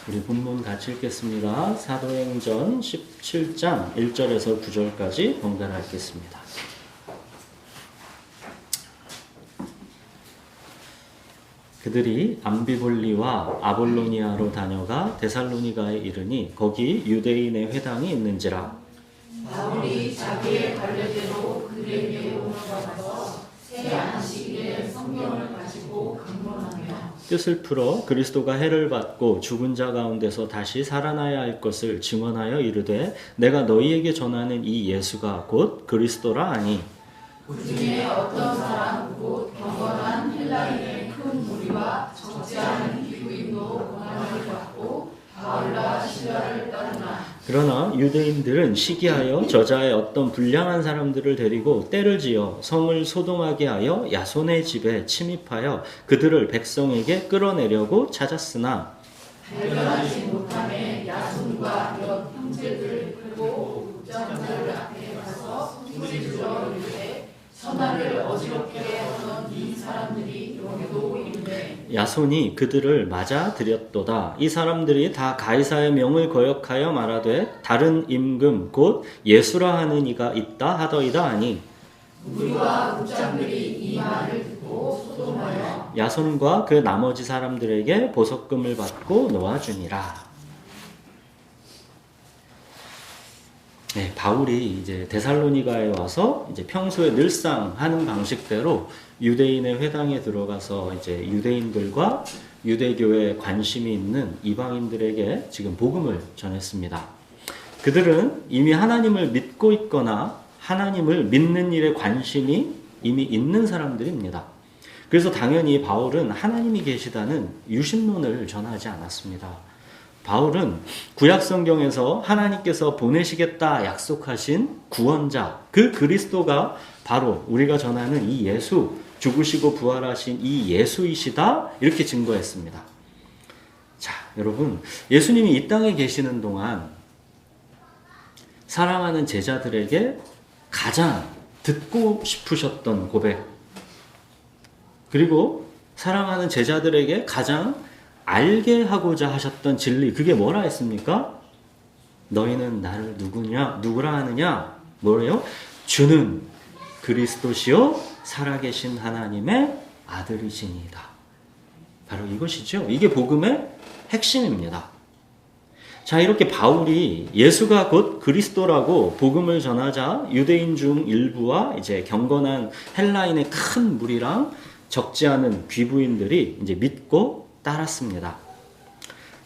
우리 본문 같이 읽겠습니다. 사도행전 17장 1절에서 9절까지 번갈아 읽겠습니다. 그들이 암비볼리와 아볼로니아로 다녀가 데살로니가에 이르니 거기 유대인의 회당이 있는지라. 바울이 자기의 관례대로 그들에게 의논을 받아서 새 안식일에 성경을 가지고 강론하며 뜻을 풀어 그리스도가 해를 받고 죽은 자 가운데서 다시 살아나야 할 것을 증언하여 이르되 내가 너희에게 전하는 이 예수가 곧 그리스도라 하니 그 중에 어떤 사람 곧 경건한 헬라인의 큰 무리와 적지 않은 기구인도 고난을 받고 바울과 실라를 따르나 그러나 유대인들은 시기하여 저자의 어떤 불량한 사람들을 데리고 때를 지어 성을 소동하게 하여 야손의 집에 침입하여 그들을 백성에게 끌어내려고 찾았으나 발견하지 못함에 야손과 몇 형제들을 끌고 국장들 앞에 가서 소리질러 이르되 선하를 어지럽게 하던 이 사람들이 여기도 있네. 야손이 그들을 맞아 들였도다. 이 사람들이 다 가이사의 명을 거역하여 말하되 다른 임금 곧 예수라 하는 이가 있다 하더이다 하니 우리와 국장들이 이 말을 듣고 소동하여 야손과 그 나머지 사람들에게 보석금을 받고 놓아주니라. 네, 바울이 이제 데살로니가에 와서 이제 평소에 늘상 하는 방식대로 유대인의 회당에 들어가서 이제 유대인들과 유대교에 관심이 있는 이방인들에게 지금 복음을 전했습니다. 그들은 이미 하나님을 믿고 있거나 하나님을 믿는 일에 관심이 이미 있는 사람들입니다. 그래서 당연히 바울은 하나님이 계시다는 유신론을 전하지 않았습니다. 바울은 구약성경에서 하나님께서 보내시겠다 약속하신 구원자, 그 그리스도가 바로 우리가 전하는 이 예수, 죽으시고 부활하신 이 예수이시다 이렇게 증거했습니다. 자, 여러분, 예수님이 이 땅에 계시는 동안 사랑하는 제자들에게 가장 듣고 싶으셨던 고백, 그리고 사랑하는 제자들에게 가장 알게 하고자 하셨던 진리, 그게 뭐라 했습니까? 너희는 나를 누구라 하느냐? 뭐래요? 주는 그리스도시요 살아계신 하나님의 아들이시니이다. 바로 이것이죠. 이게 복음의 핵심입니다. 자, 이렇게 바울이 예수가 곧 그리스도라고 복음을 전하자 유대인 중 일부와 이제 경건한 헬라인의 큰 무리랑 적지 않은 귀부인들이 이제 믿고 따랐습니다.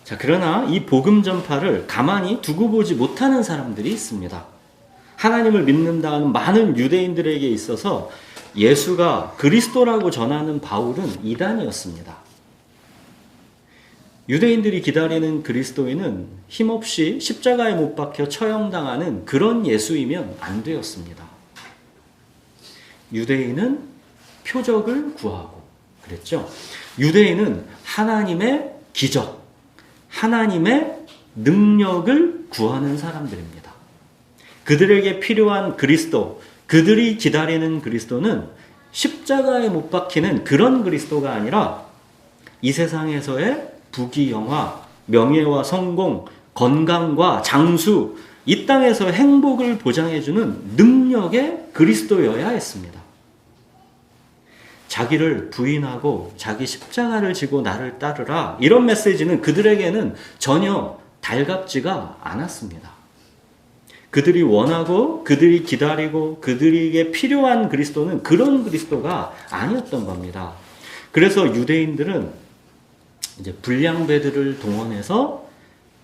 자, 그러나 이 복음 전파를 가만히 두고 보지 못하는 사람들이 있습니다. 하나님을 믿는다는 많은 유대인들에게 있어서 예수가 그리스도라고 전하는 바울은 이단이었습니다. 유대인들이 기다리는 그리스도인은 힘없이 십자가에 못 박혀 처형당하는 그런 예수이면 안 되었습니다. 유대인은 표적을 구하고 그랬죠. 유대인은 하나님의 기적, 하나님의 능력을 구하는 사람들입니다. 그들에게 필요한 그리스도, 그들이 기다리는 그리스도는 십자가에 못 박히는 그런 그리스도가 아니라 이 세상에서의 부귀영화, 명예와 성공, 건강과 장수, 이 땅에서 행복을 보장해주는 능력의 그리스도여야 했습니다. 자기를 부인하고 자기 십자가를 지고 나를 따르라, 이런 메시지는 그들에게는 전혀 달갑지가 않았습니다. 그들이 원하고 그들이 기다리고 그들에게 필요한 그리스도는 그런 그리스도가 아니었던 겁니다. 그래서 유대인들은 이제 불량배들을 동원해서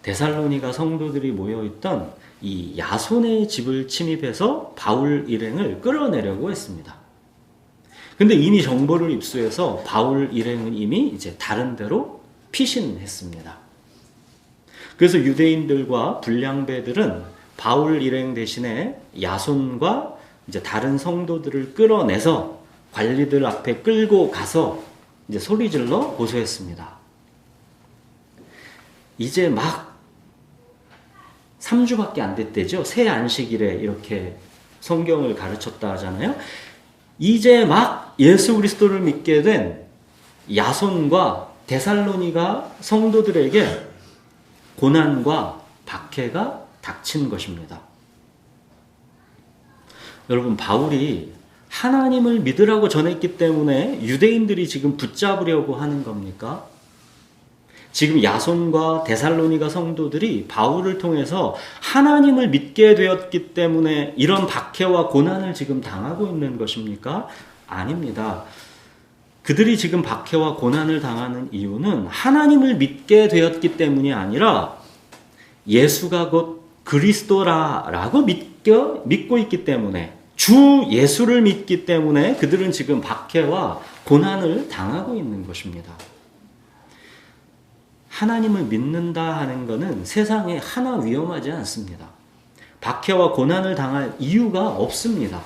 데살로니가 성도들이 모여있던 이 야손의 집을 침입해서 바울 일행을 끌어내려고 했습니다. 근데 이미 정보를 입수해서 바울 일행은 이미 이제 다른 데로 피신했습니다. 그래서 유대인들과 불량배들은 바울 일행 대신에 야손과 이제 다른 성도들을 끌어내서 관리들 앞에 끌고 가서 이제 소리질러 고소했습니다. 이제 막 3주밖에 안 됐대죠. 새 안식일에 이렇게 성경을 가르쳤다 하잖아요. 이제 막 예수 그리스도를 믿게 된 야손과 데살로니가 성도들에게 고난과 박해가 닥친 것입니다. 여러분, 바울이 하나님을 믿으라고 전했기 때문에 유대인들이 지금 붙잡으려고 하는 겁니까? 지금 야손과 데살로니가 성도들이 바울을 통해서 하나님을 믿게 되었기 때문에 이런 박해와 고난을 지금 당하고 있는 것입니까? 아닙니다. 그들이 지금 박해와 고난을 당하는 이유는 하나님을 믿게 되었기 때문이 아니라 예수가 곧 그리스도라라고 믿고 있기 때문에, 주 예수를 믿기 때문에 그들은 지금 박해와 고난을 당하고 있는 것입니다. 하나님을 믿는다 하는 것은 세상에 하나 위험하지 않습니다. 박해와 고난을 당할 이유가 없습니다.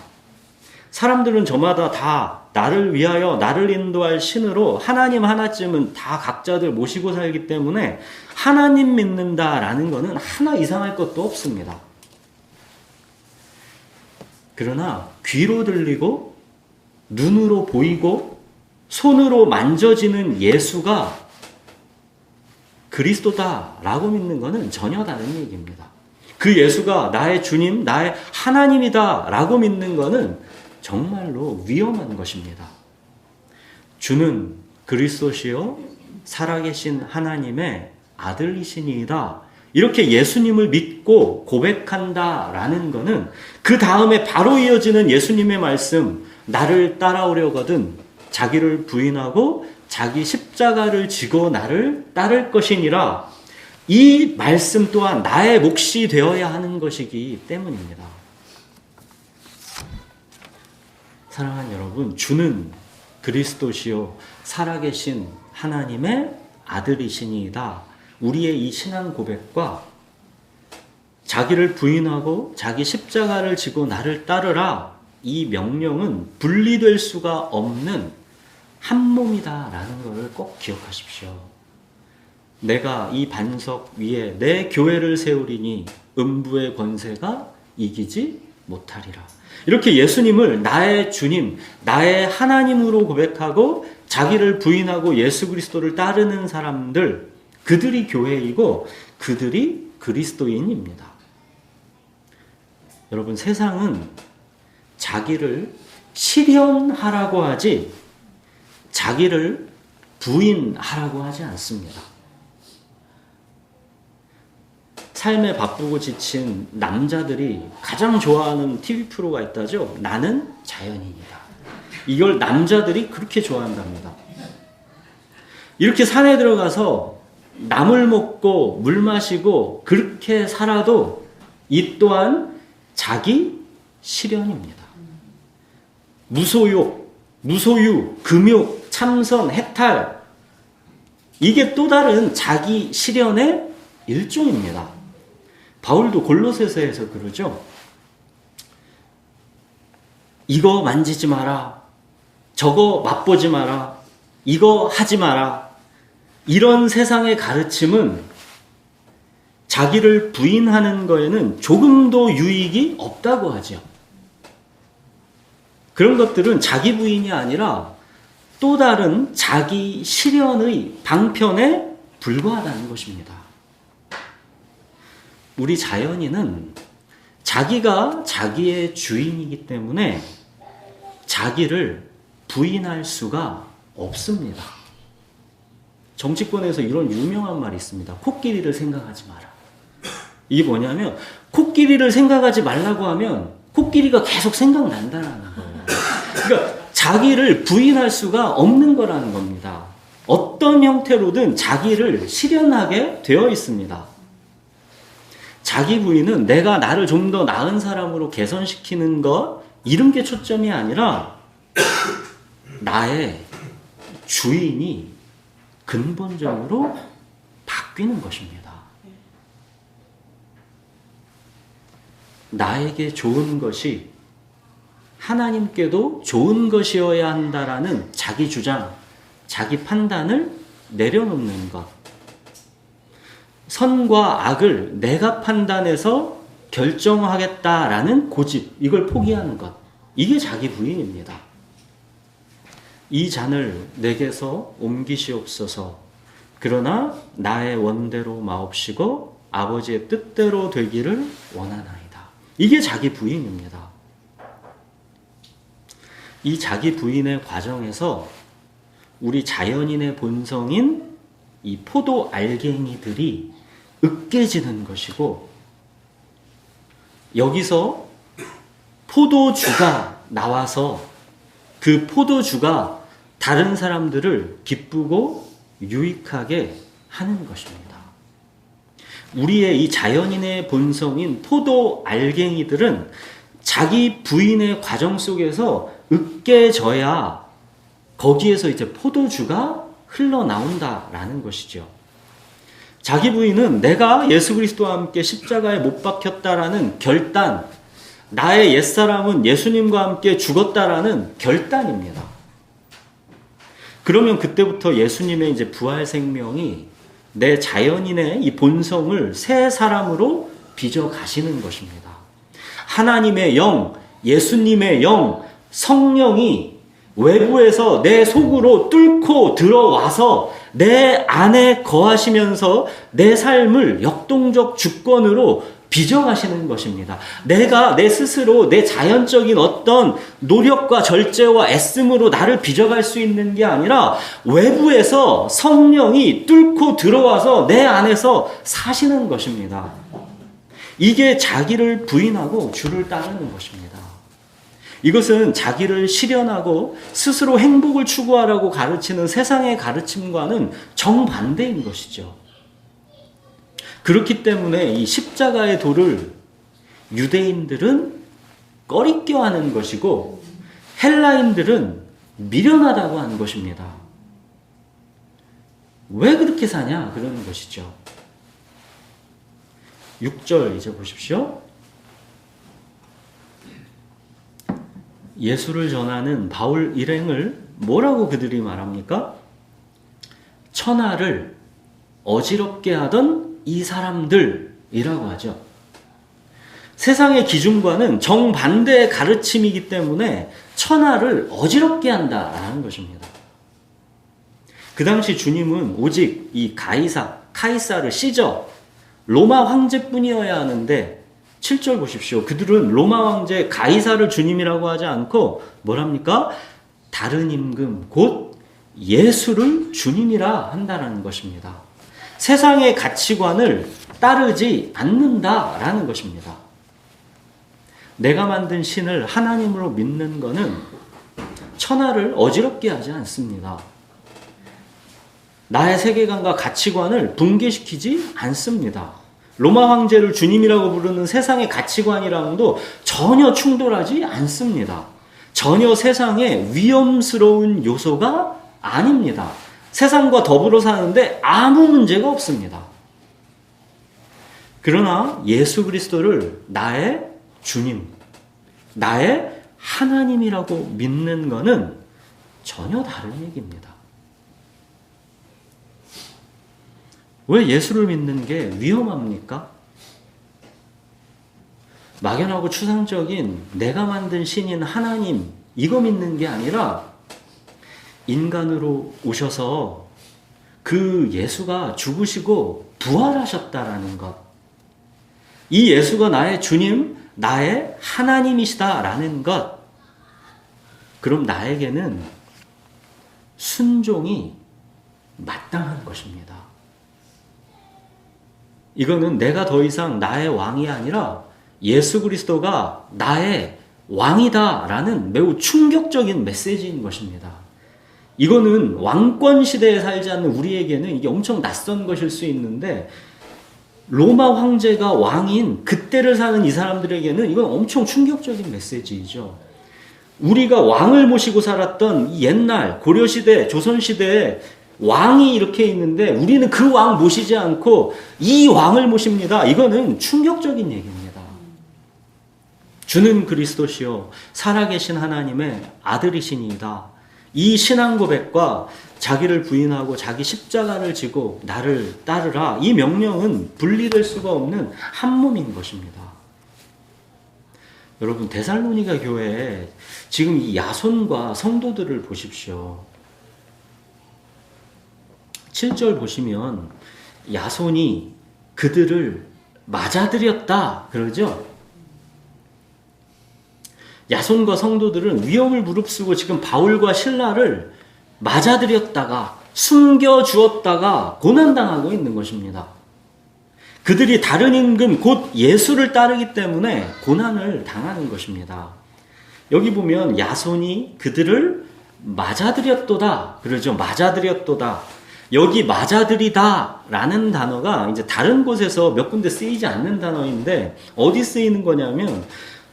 사람들은 저마다 다 나를 위하여 나를 인도할 신으로 하나님 하나쯤은 다 각자들 모시고 살기 때문에 하나님 믿는다라는 것은 하나 이상할 것도 없습니다. 그러나 귀로 들리고 눈으로 보이고 손으로 만져지는 예수가 그리스도다라고 믿는 것은 전혀 다른 얘기입니다. 그 예수가 나의 주님, 나의 하나님이다라고 믿는 것은 정말로 위험한 것입니다. 주는 그리스도시요 살아계신 하나님의 아들이시니이다. 이렇게 예수님을 믿고 고백한다라는 것은 그 다음에 바로 이어지는 예수님의 말씀, 나를 따라오려거든 자기를 부인하고 자기 십자가를 지고 나를 따를 것이니라. 이 말씀 또한 나의 몫이 되어야 하는 것이기 때문입니다. 사랑하는 여러분, 주는 그리스도시요 살아계신 하나님의 아들이시니이다. 우리의 이 신앙 고백과 자기를 부인하고 자기 십자가를 지고 나를 따르라, 이 명령은 분리될 수가 없는 한 몸이다라는 것을 꼭 기억하십시오. 내가 이 반석 위에 내 교회를 세우리니 음부의 권세가 이기지 못하리라. 이렇게 예수님을 나의 주님, 나의 하나님으로 고백하고 자기를 부인하고 예수 그리스도를 따르는 사람들, 그들이 교회이고 그들이 그리스도인입니다. 여러분, 세상은 자기를 실현하라고 하지 자기를 부인하라고 하지 않습니다. 삶에 바쁘고 지친 남자들이 가장 좋아하는 TV 프로가 있다죠. 나는 자연인이다. 이걸 남자들이 그렇게 좋아한답니다. 이렇게 산에 들어가서 나물 먹고 물 마시고 그렇게 살아도 이 또한 자기 실현입니다. 무소욕, 무소유, 금욕, 참선, 해탈, 이게 또 다른 자기 실현의 일종입니다. 바울도 골로새서에서 그러죠. 이거 만지지 마라. 저거 맛보지 마라. 이거 하지 마라. 이런 세상의 가르침은 자기를 부인하는 거에는 조금도 유익이 없다고 하죠. 그런 것들은 자기 부인이 아니라 또 다른 자기 실현의 방편에 불과하다는 것입니다. 우리 자연인은 자기가 자기의 주인이기 때문에 자기를 부인할 수가 없습니다. 정치권에서 이런 유명한 말이 있습니다. 코끼리를 생각하지 마라. 이게 뭐냐면 코끼리를 생각하지 말라고 하면 코끼리가 계속 생각난다는 거예요. 그러니까 자기를 부인할 수가 없는 거라는 겁니다. 어떤 형태로든 자기를 실현하게 되어 있습니다. 자기 부인은 내가 나를 좀 더 나은 사람으로 개선시키는 것, 이런 게 초점이 아니라 나의 주인이 근본적으로 바뀌는 것입니다. 나에게 좋은 것이 하나님께도 좋은 것이어야 한다라는 자기 주장, 자기 판단을 내려놓는 것. 선과 악을 내가 판단해서 결정하겠다라는 고집, 이걸 포기하는 것. 이게 자기 부인입니다. 이 잔을 내게서 옮기시옵소서. 그러나 나의 원대로 마옵시고 아버지의 뜻대로 되기를 원하나이다. 이게 자기 부인입니다. 이 자기 부인의 과정에서 우리 자연인의 본성인 이 포도 알갱이들이 으깨지는 것이고, 여기서 포도주가 나와서 그 포도주가 다른 사람들을 기쁘고 유익하게 하는 것입니다. 우리의 이 자연인의 본성인 포도 알갱이들은 자기 부인의 과정 속에서 으깨져야 거기에서 이제 포도주가 흘러나온다라는 것이죠. 자기 부인은 내가 예수 그리스도와 함께 십자가에 못 박혔다라는 결단, 나의 옛사람은 예수님과 함께 죽었다라는 결단입니다. 그러면 그때부터 예수님의 이제 부활 생명이 내 자연인의 이 본성을 새 사람으로 빚어 가시는 것입니다. 하나님의 영, 예수님의 영, 성령이 외부에서 내 속으로 뚫고 들어와서 내 안에 거하시면서 내 삶을 역동적 주권으로 빚어가시는 것입니다. 내가 내 스스로 내 자연적인 어떤 노력과 절제와 애씀으로 나를 빚어갈 수 있는 게 아니라 외부에서 성령이 뚫고 들어와서 내 안에서 사시는 것입니다. 이게 자기를 부인하고 주를 따르는 것입니다. 이것은 자기를 실현하고 스스로 행복을 추구하라고 가르치는 세상의 가르침과는 정반대인 것이죠. 그렇기 때문에 이 십자가의 도를 유대인들은 꺼리껴 하는 것이고 헬라인들은 미련하다고 하는 것입니다. 왜 그렇게 사냐? 그러는 것이죠. 6절 이제 보십시오. 예수를 전하는 바울 일행을 뭐라고 그들이 말합니까? 천하를 어지럽게 하던 이 사람들이라고 하죠. 세상의 기준과는 정반대의 가르침이기 때문에 천하를 어지럽게 한다라는 것입니다. 그 당시 주님은 오직 이 카이사르 시저 로마 황제뿐이어야 하는데 7절 보십시오. 그들은 로마 황제 가이사를 주님이라고 하지 않고 뭐랍니까? 다른 임금 곧 예수를 주님이라 한다는 것입니다. 세상의 가치관을 따르지 않는다라는 것입니다. 내가 만든 신을 하나님으로 믿는 것은 천하를 어지럽게 하지 않습니다. 나의 세계관과 가치관을 붕괴시키지 않습니다. 로마 황제를 주님이라고 부르는 세상의 가치관이랑도 전혀 충돌하지 않습니다. 전혀 세상에 위험스러운 요소가 아닙니다. 세상과 더불어 사는데 아무 문제가 없습니다. 그러나 예수 그리스도를 나의 주님, 나의 하나님이라고 믿는 것은 전혀 다른 얘기입니다. 왜 예수를 믿는 게 위험합니까? 막연하고 추상적인 내가 만든 신인 하나님 이거 믿는 게 아니라 인간으로 오셔서 그 예수가 죽으시고 부활하셨다라는 것, 이 예수가 나의 주님, 나의 하나님이시다라는 것, 그럼 나에게는 순종이 마땅한 것입니다. 이거는 내가 더 이상 나의 왕이 아니라 예수 그리스도가 나의 왕이다라는 매우 충격적인 메시지인 것입니다. 이거는 왕권 시대에 살지 않는 우리에게는 이게 엄청 낯선 것일 수 있는데 로마 황제가 왕인 그때를 사는 이 사람들에게는 이건 엄청 충격적인 메시지이죠. 우리가 왕을 모시고 살았던 이 옛날 고려시대, 조선시대에 왕이 이렇게 있는데 우리는 그 왕 모시지 않고 이 왕을 모십니다. 이거는 충격적인 얘기입니다. 주는 그리스도시요 살아계신 하나님의 아들이시니이다. 이 신앙 고백과 자기를 부인하고 자기 십자가를 지고 나를 따르라, 이 명령은 분리될 수가 없는 한 몸인 것입니다. 여러분, 데살로니가 교회에 지금 이 야손과 성도들을 보십시오. 7절 보시면 야손이 그들을 맞아들였다 그러죠. 야손과 성도들은 위험을 무릅쓰고 지금 바울과 실라를 맞아들였다가 숨겨주었다가 고난당하고 있는 것입니다. 그들이 다른 임금 곧 예수를 따르기 때문에 고난을 당하는 것입니다. 여기 보면 야손이 그들을 맞아들였도다 그러죠. 맞아들였도다. 여기 맞아들이다 라는 단어가 이제 다른 곳에서 몇 군데 쓰이지 않는 단어인데 어디 쓰이는 거냐면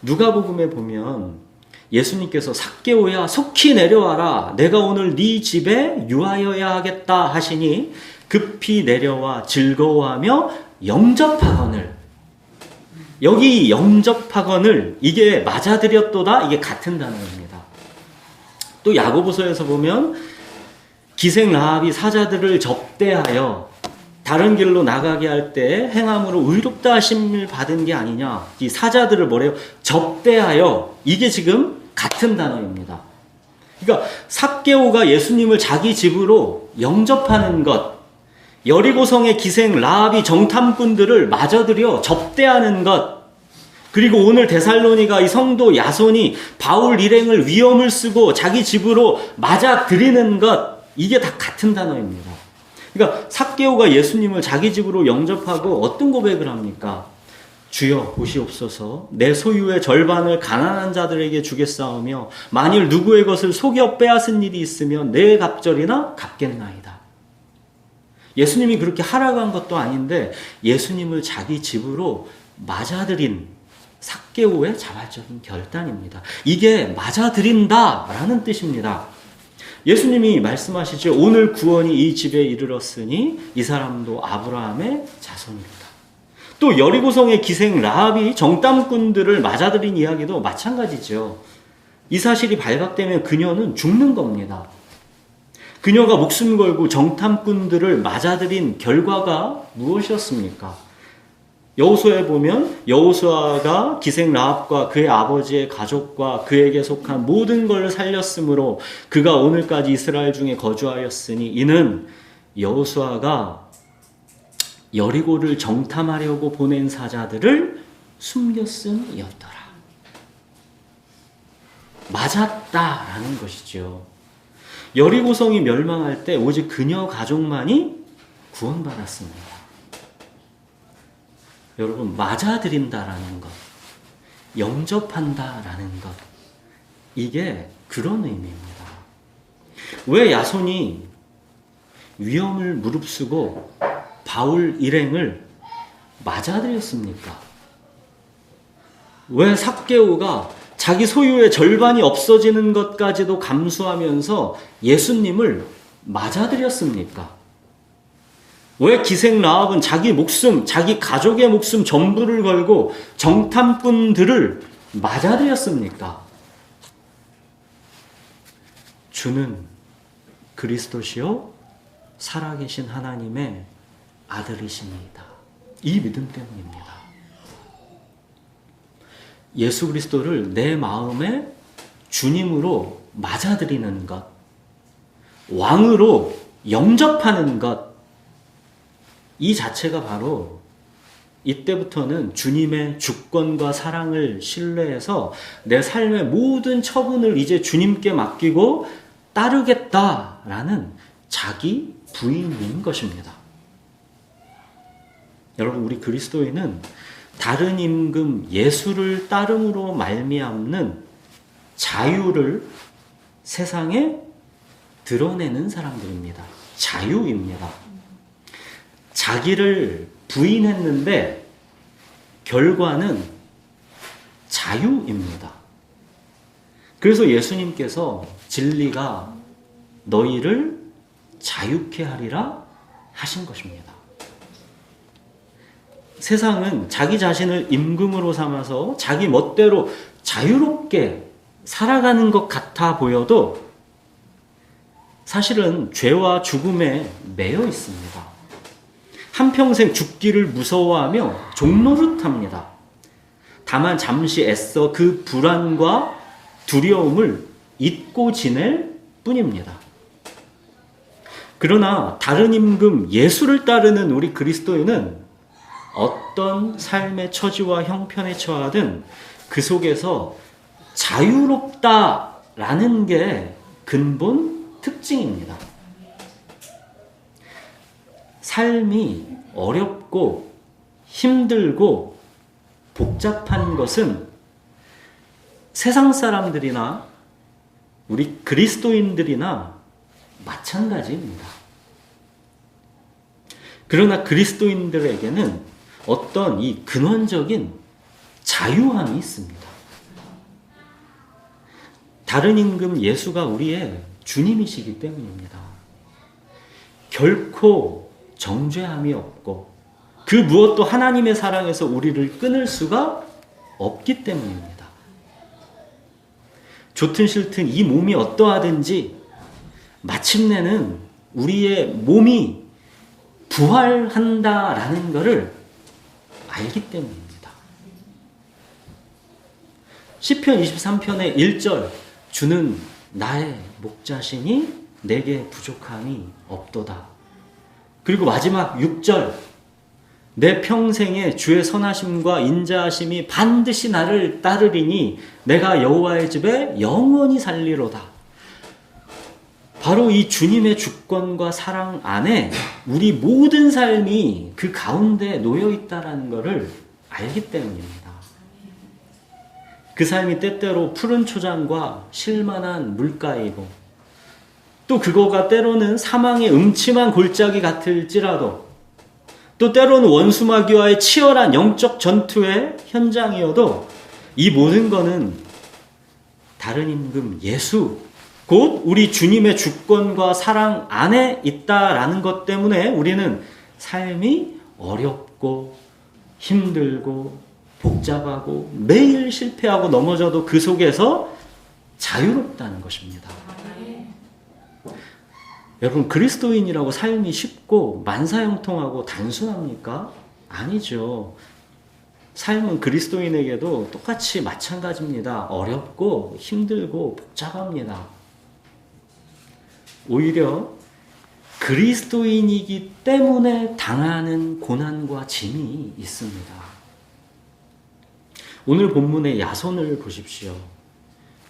누가복음에 보면 예수님께서 삭개오야 속히 내려와라 내가 오늘 네 집에 유하여야 하겠다 하시니 급히 내려와 즐거워하며 영접하거늘. 여기 영접하거늘 이게 맞아들였도다 이게 같은 단어입니다. 또 야고보서에서 보면 기생 라합이 사자들을 접대하여 다른 길로 나가게 할 때 행함으로 의롭다 하심을 받은 게 아니냐. 이 사자들을 뭐래요? 접대하여. 이게 지금 같은 단어입니다. 그러니까 삭개오가 예수님을 자기 집으로 영접하는 것, 여리고성의 기생 라합이 정탐꾼들을 맞아들여 접대하는 것, 그리고 오늘 데살로니가 이 성도 야손이 바울 일행을 위험을 쓰고 자기 집으로 맞아들이는 것, 이게 다 같은 단어입니다. 그러니까 삭개오가 예수님을 자기 집으로 영접하고 어떤 고백을 합니까? 주여 보시옵소서 내 소유의 절반을 가난한 자들에게 주겠사오며 만일 누구의 것을 속여 빼앗은 일이 있으면 내 갑절이나 갚겠나이다. 예수님이 그렇게 하라고 것도 아닌데 예수님을 자기 집으로 맞아들인 삭개오의 자발적인 결단입니다. 이게 맞아들인다라는 뜻입니다. 예수님이 말씀하시죠. 오늘 구원이 이 집에 이르렀으니 이 사람도 아브라함의 자손이로다. 또 여리고성의 기생 라합이 정탐꾼들을 맞아들인 이야기도 마찬가지죠. 이 사실이 발각되면 그녀는 죽는 겁니다. 그녀가 목숨 걸고 정탐꾼들을 맞아들인 결과가 무엇이었습니까? 여호수아에 보면 여호수아가 기생 라합과 그의 아버지의 가족과 그에게 속한 모든 걸 살렸으므로 그가 오늘까지 이스라엘 중에 거주하였으니 이는 여호수아가 여리고를 정탐하려고 보낸 사자들을 숨겼음이었더라. 맞았다라는 것이죠. 여리고성이 멸망할 때 오직 그녀 가족만이 구원받았습니다. 여러분, 맞아들인다라는 것, 영접한다라는 것, 이게 그런 의미입니다. 왜 야손이 위험을 무릅쓰고 바울 일행을 맞아들였습니까? 왜 삭개오가 자기 소유의 절반이 없어지는 것까지도 감수하면서 예수님을 맞아들였습니까? 왜 기생 라합은 자기 목숨, 자기 가족의 목숨 전부를 걸고 정탐꾼들을 맞아들였습니까? 주는 그리스도시요 살아계신 하나님의 아들이시니이다. 이 믿음 때문입니다. 예수 그리스도를 내 마음에 주님으로 맞아들이는 것, 왕으로 영접하는 것, 이 자체가 바로 이때부터는 주님의 주권과 사랑을 신뢰해서 내 삶의 모든 처분을 이제 주님께 맡기고 따르겠다라는 자기 부인인 것입니다. 여러분, 우리 그리스도인은 다른 임금 예수를 따름으로 말미암는 자유를 세상에 드러내는 사람들입니다. 자유입니다. 자기를 부인했는데 결과는 자유입니다. 그래서 예수님께서 진리가 너희를 자유케 하리라 하신 것입니다. 세상은 자기 자신을 임금으로 삼아서 자기 멋대로 자유롭게 살아가는 것 같아 보여도 사실은 죄와 죽음에 매여 있습니다. 한평생 죽기를 무서워하며 종노릇합니다. 다만 잠시 애써 그 불안과 두려움을 잊고 지낼 뿐입니다. 그러나 다른 임금 예수를 따르는 우리 그리스도인은 어떤 삶의 처지와 형편에 처하든 그 속에서 자유롭다라는 게 근본 특징입니다. 삶이 어렵고 힘들고 복잡한 것은 세상 사람들이나 우리 그리스도인들이나 마찬가지입니다. 그러나 그리스도인들에게는 어떤 이 근원적인 자유함이 있습니다. 다른 임금 예수가 우리의 주님이시기 때문입니다. 결코 정죄함이 없고 그 무엇도 하나님의 사랑에서 우리를 끊을 수가 없기 때문입니다. 좋든 싫든 이 몸이 어떠하든지 마침내는 우리의 몸이 부활한다라는 것을 알기 때문입니다. 시편 23편의 1절 주는 나의 목자시니 내게 부족함이 없도다. 그리고 마지막 6절 내 평생에 주의 선하심과 인자하심이 반드시 나를 따르리니 내가 여호와의 집에 영원히 살리로다. 바로 이 주님의 주권과 사랑 안에 우리 모든 삶이 그 가운데 놓여 있다는 것을 알기 때문입니다. 그 삶이 때때로 푸른 초장과 실만한 물가이고 또 그거가 때로는 사망의 음침한 골짜기 같을지라도 또 때로는 원수마귀와의 치열한 영적 전투의 현장이어도 이 모든 것은 다른 임금 예수 곧 우리 주님의 주권과 사랑 안에 있다라는 것 때문에 우리는 삶이 어렵고 힘들고 복잡하고 매일 실패하고 넘어져도 그 속에서 자유롭다는 것입니다. 여러분 그리스도인이라고 삶이 쉽고 만사형통하고 단순합니까? 아니죠. 삶은 그리스도인에게도 똑같이 마찬가지입니다. 어렵고 힘들고 복잡합니다. 오히려 그리스도인이기 때문에 당하는 고난과 짐이 있습니다. 오늘 본문의 야손을 보십시오.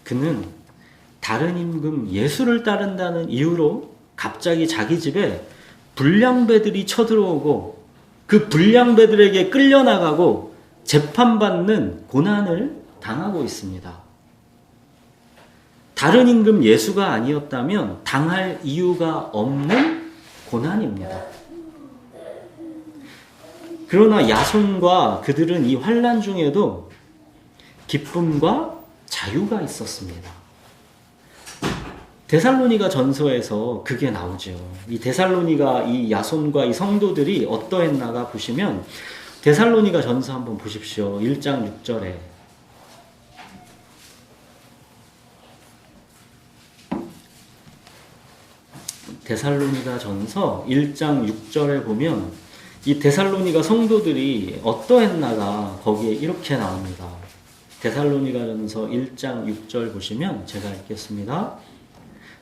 그는 다른 임금 예수를 따른다는 이유로 갑자기 자기 집에 불량배들이 쳐들어오고 그 불량배들에게 끌려나가고 재판받는 고난을 당하고 있습니다. 다른 임금 예수가 아니었다면 당할 이유가 없는 고난입니다. 그러나 야손과 그들은 이 환난 중에도 기쁨과 자유가 있었습니다. 데살로니가 전서에서 그게 나오죠. 이 데살로니가 이 야손과 이 성도들이 어떠했나가 보시면 데살로니가 전서 한번 보십시오. 1장 6절에 데살로니가 전서 1장 6절에 보면 이 데살로니가 성도들이 어떠했나가 거기에 이렇게 나옵니다. 데살로니가 전서 1장 6절 보시면 제가 읽겠습니다.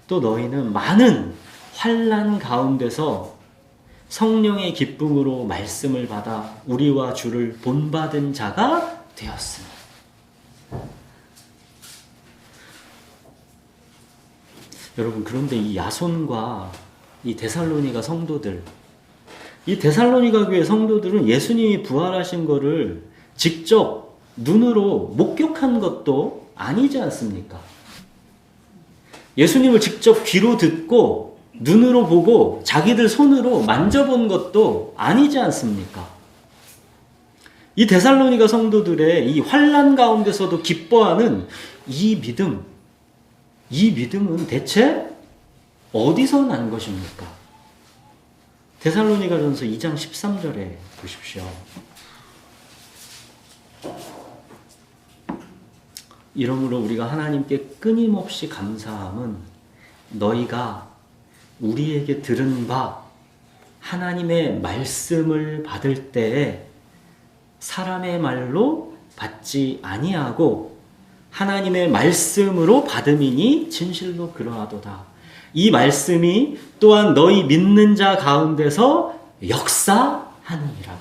또 너희는 많은 환난 가운데서 성령의 기쁨으로 말씀을 받아 우리와 주를 본받은 자가 되었으니. 여러분 그런데 이 야손과 이 데살로니가 성도들, 이 데살로니가 교회 성도들은 예수님이 부활하신 것을 직접 눈으로 목격한 것도 아니지 않습니까? 예수님을 직접 귀로 듣고 눈으로 보고 자기들 손으로 만져본 것도 아니지 않습니까? 이 데살로니가 성도들의 이 환난 가운데서도 기뻐하는 이 믿음은 대체 어디서 난 것입니까? 데살로니가전서 2장 13절에 보십시오. 이러므로 우리가 하나님께 끊임없이 감사함은 너희가 우리에게 들은 바 하나님의 말씀을 받을 때에 사람의 말로 받지 아니하고 하나님의 말씀으로 받음이니 진실로 그러하도다. 이 말씀이 또한 너희 믿는 자 가운데서 역사하느니라.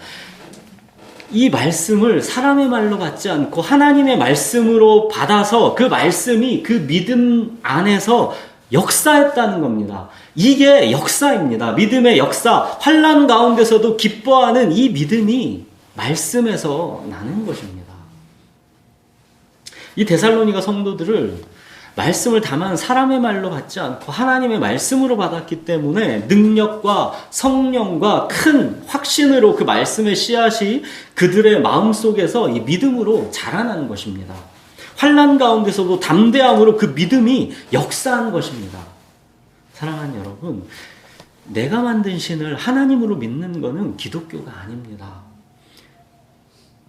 이 말씀을 사람의 말로 받지 않고 하나님의 말씀으로 받아서 그 말씀이 그 믿음 안에서 역사했다는 겁니다. 이게 역사입니다. 믿음의 역사, 환난 가운데서도 기뻐하는 이 믿음이 말씀에서 나는 것입니다. 이 데살로니가 성도들을 말씀을 다만 사람의 말로 받지 않고 하나님의 말씀으로 받았기 때문에 능력과 성령과 큰 확신으로 그 말씀의 씨앗이 그들의 마음속에서 이 믿음으로 자라나는 것입니다. 환난 가운데서도 담대함으로 그 믿음이 역사한 것입니다. 사랑하는 여러분, 내가 만든 신을 하나님으로 믿는 것은 기독교가 아닙니다.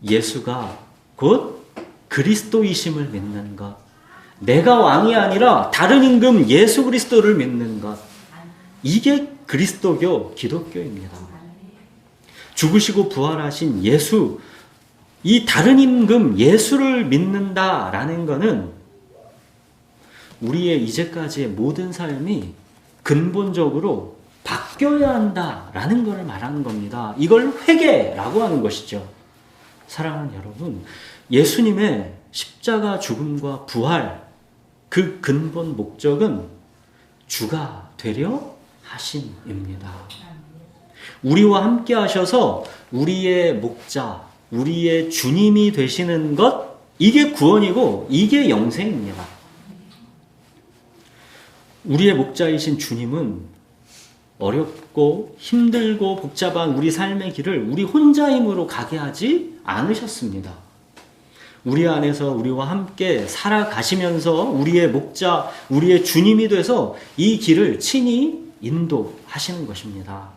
예수가 곧 그리스도이심을 믿는 것, 내가 왕이 아니라 다른 임금 예수 그리스도를 믿는 것, 이게 그리스도교, 기독교입니다. 죽으시고 부활하신 예수, 이 다른 임금 예수를 믿는다라는 것은 우리의 이제까지의 모든 삶이 근본적으로 바뀌어야 한다라는 것을 말하는 겁니다. 이걸 회개라고 하는 것이죠. 사랑하는 여러분, 예수님의 십자가 죽음과 부활, 그 근본 목적은 주가 되려 하심입니다. 우리와 함께 하셔서 우리의 목자, 우리의 주님이 되시는 것, 이게 구원이고 이게 영생입니다. 우리의 목자이신 주님은 어렵고 힘들고 복잡한 우리 삶의 길을 우리 혼자 힘으로 가게 하지 않으셨습니다. 우리 안에서 우리와 함께 살아가시면서 우리의 목자, 우리의 주님이 돼서 이 길을 친히 인도하시는 것입니다.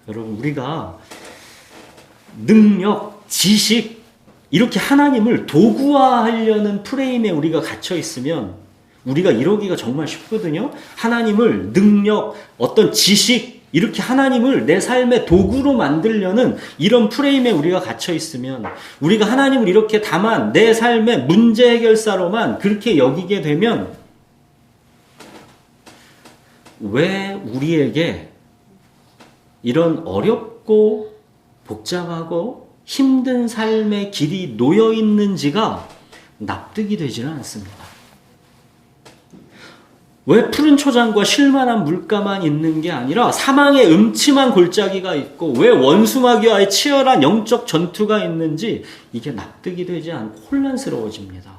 여러분, 우리가 능력, 지식, 이렇게 하나님을 도구화하려는 프레임에 우리가 갇혀 있으면 우리가 이러기가 정말 쉽거든요. 하나님을 능력, 어떤 지식, 이렇게 하나님을 내 삶의 도구로 만들려는 이런 프레임에 우리가 갇혀 있으면, 우리가 하나님을 이렇게 다만 내 삶의 문제 해결사로만 그렇게 여기게 되면, 왜 우리에게 이런 어렵고 복잡하고 힘든 삶의 길이 놓여 있는지가 납득이 되지는 않습니다. 왜 푸른 초장과 쉴만한 물가만 있는 게 아니라 사망의 음침한 골짜기가 있고 왜 원수마귀와의 치열한 영적 전투가 있는지 이게 납득이 되지 않고 혼란스러워집니다.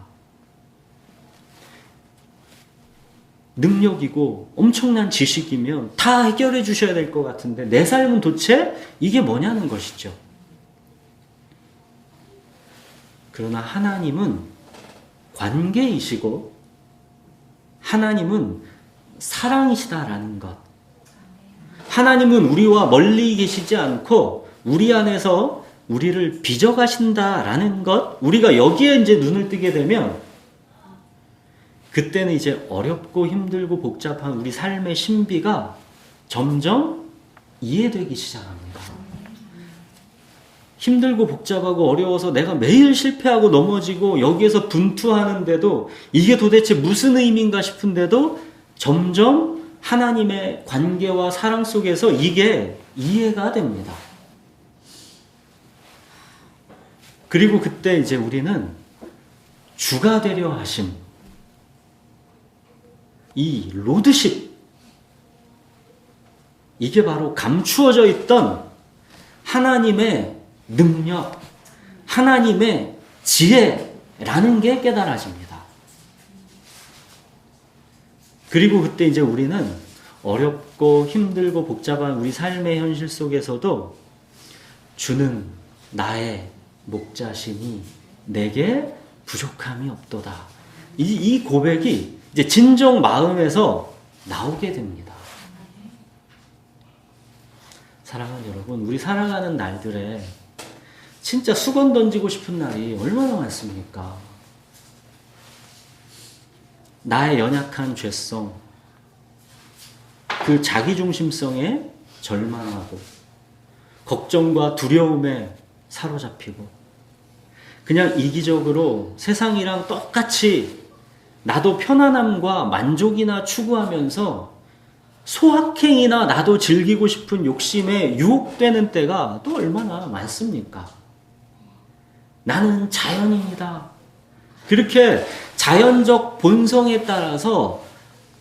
능력이고 엄청난 지식이면 다 해결해 주셔야 될 것 같은데 내 삶은 도대체 이게 뭐냐는 것이죠. 그러나 하나님은 관계이시고 하나님은 사랑이시다라는 것. 하나님은 우리와 멀리 계시지 않고 우리 안에서 우리를 빚어가신다라는 것. 우리가 여기에 이제 눈을 뜨게 되면 그때는 이제 어렵고 힘들고 복잡한 우리 삶의 신비가 점점 이해되기 시작합니다. 힘들고 복잡하고 어려워서 내가 매일 실패하고 넘어지고 여기에서 분투하는데도 이게 도대체 무슨 의미인가 싶은데도 점점 하나님의 관계와 사랑 속에서 이게 이해가 됩니다. 그리고 그때 이제 우리는 주가 되려 하심, 이 로드십, 이게 바로 감추어져 있던 하나님의 능력, 하나님의 지혜라는 게 깨달아집니다. 그리고 그때 이제 우리는 어렵고 힘들고 복잡한 우리 삶의 현실 속에서도 주는 나의 목자시니 내게 부족함이 없도다. 이 고백이 이제 진정 마음에서 나오게 됩니다. 사랑하는 여러분, 우리 살아가는 날들에 진짜 수건 던지고 싶은 날이 얼마나 많습니까? 나의 연약한 죄성, 그 자기중심성에 절망하고 걱정과 두려움에 사로잡히고 그냥 이기적으로 세상이랑 똑같이 나도 편안함과 만족이나 추구하면서 소확행이나 나도 즐기고 싶은 욕심에 유혹되는 때가 또 얼마나 많습니까? 나는 자연인이다. 그렇게 자연적 본성에 따라서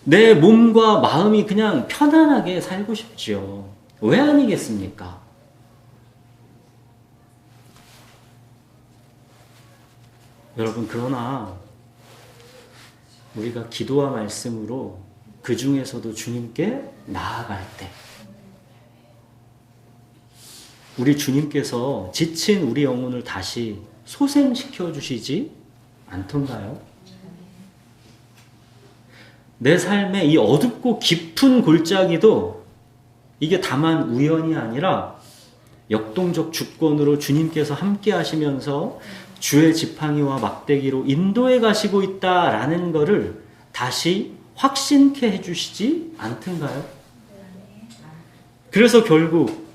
내 몸과 마음이 그냥 편안하게 살고 싶지요. 왜 아니겠습니까? 여러분, 그러나 우리가 기도와 말씀으로 그 중에서도 주님께 나아갈 때 우리 주님께서 지친 우리 영혼을 다시 소생시켜 주시지 않던가요? 내 삶의 이 어둡고 깊은 골짜기도 이게 다만 우연이 아니라 역동적 주권으로 주님께서 함께 하시면서 주의 지팡이와 막대기로 인도해 가시고 있다라는 것을 다시 확신케 해주시지 않던가요? 그래서 결국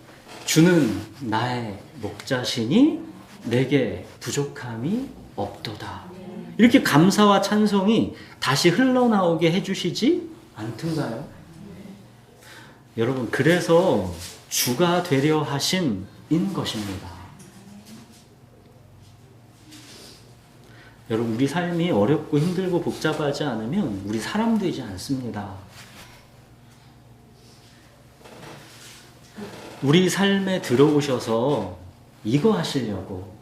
주는 나의 목자시니 내게 부족함이 없도다. 이렇게 감사와 찬송이 다시 흘러나오게 해주시지 않던가요? 여러분, 그래서 주가 되려 하심인 것입니다. 여러분, 우리 삶이 어렵고 힘들고 복잡하지 않으면 우리 사람 되지 않습니다. 우리 삶에 들어오셔서 이거 하시려고,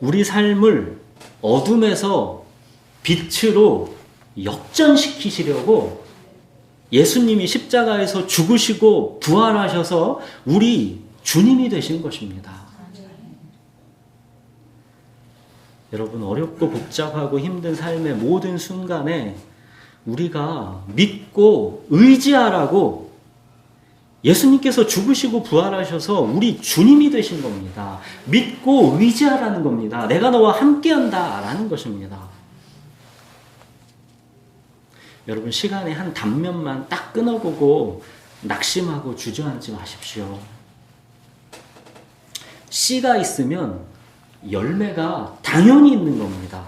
우리 삶을 어둠에서 빛으로 역전시키시려고 예수님이 십자가에서 죽으시고 부활하셔서 우리 주님이 되신 것입니다. 여러분, 어렵고 복잡하고 힘든 삶의 모든 순간에 우리가 믿고 의지하라고 예수님께서 죽으시고 부활하셔서 우리 주님이 되신 겁니다. 믿고 의지하라는 겁니다. 내가 너와 함께한다 라는 것입니다. 여러분, 시간의 한 단면만 딱 끊어보고 낙심하고 주저앉지 마십시오. 씨가 있으면 열매가 당연히 있는 겁니다.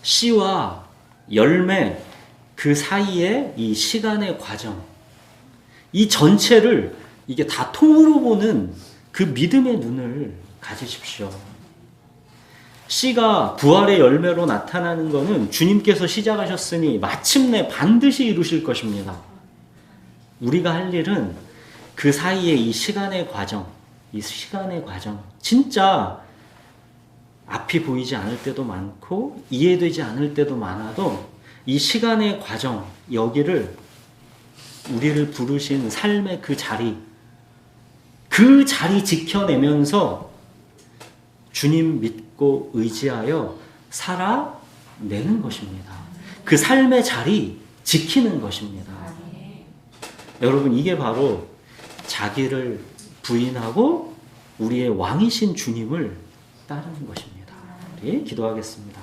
씨와 열매 그 사이에 이 시간의 과정, 이 전체를 이게 다 통으로 보는 그 믿음의 눈을 가지십시오. 씨가 부활의 열매로 나타나는 것은 주님께서 시작하셨으니 마침내 반드시 이루실 것입니다. 우리가 할 일은 그 사이에 이 시간의 과정, 진짜 앞이 보이지 않을 때도 많고 이해되지 않을 때도 많아도 이 시간의 과정, 여기를 우리를 부르신 삶의 그 자리 지켜내면서 주님 믿고 의지하여 살아내는 것입니다. 그 삶의 자리 지키는 것입니다. 여러분, 이게 바로 자기를 부인하고 우리의 왕이신 주님을 따르는 것입니다. 우리 기도하겠습니다.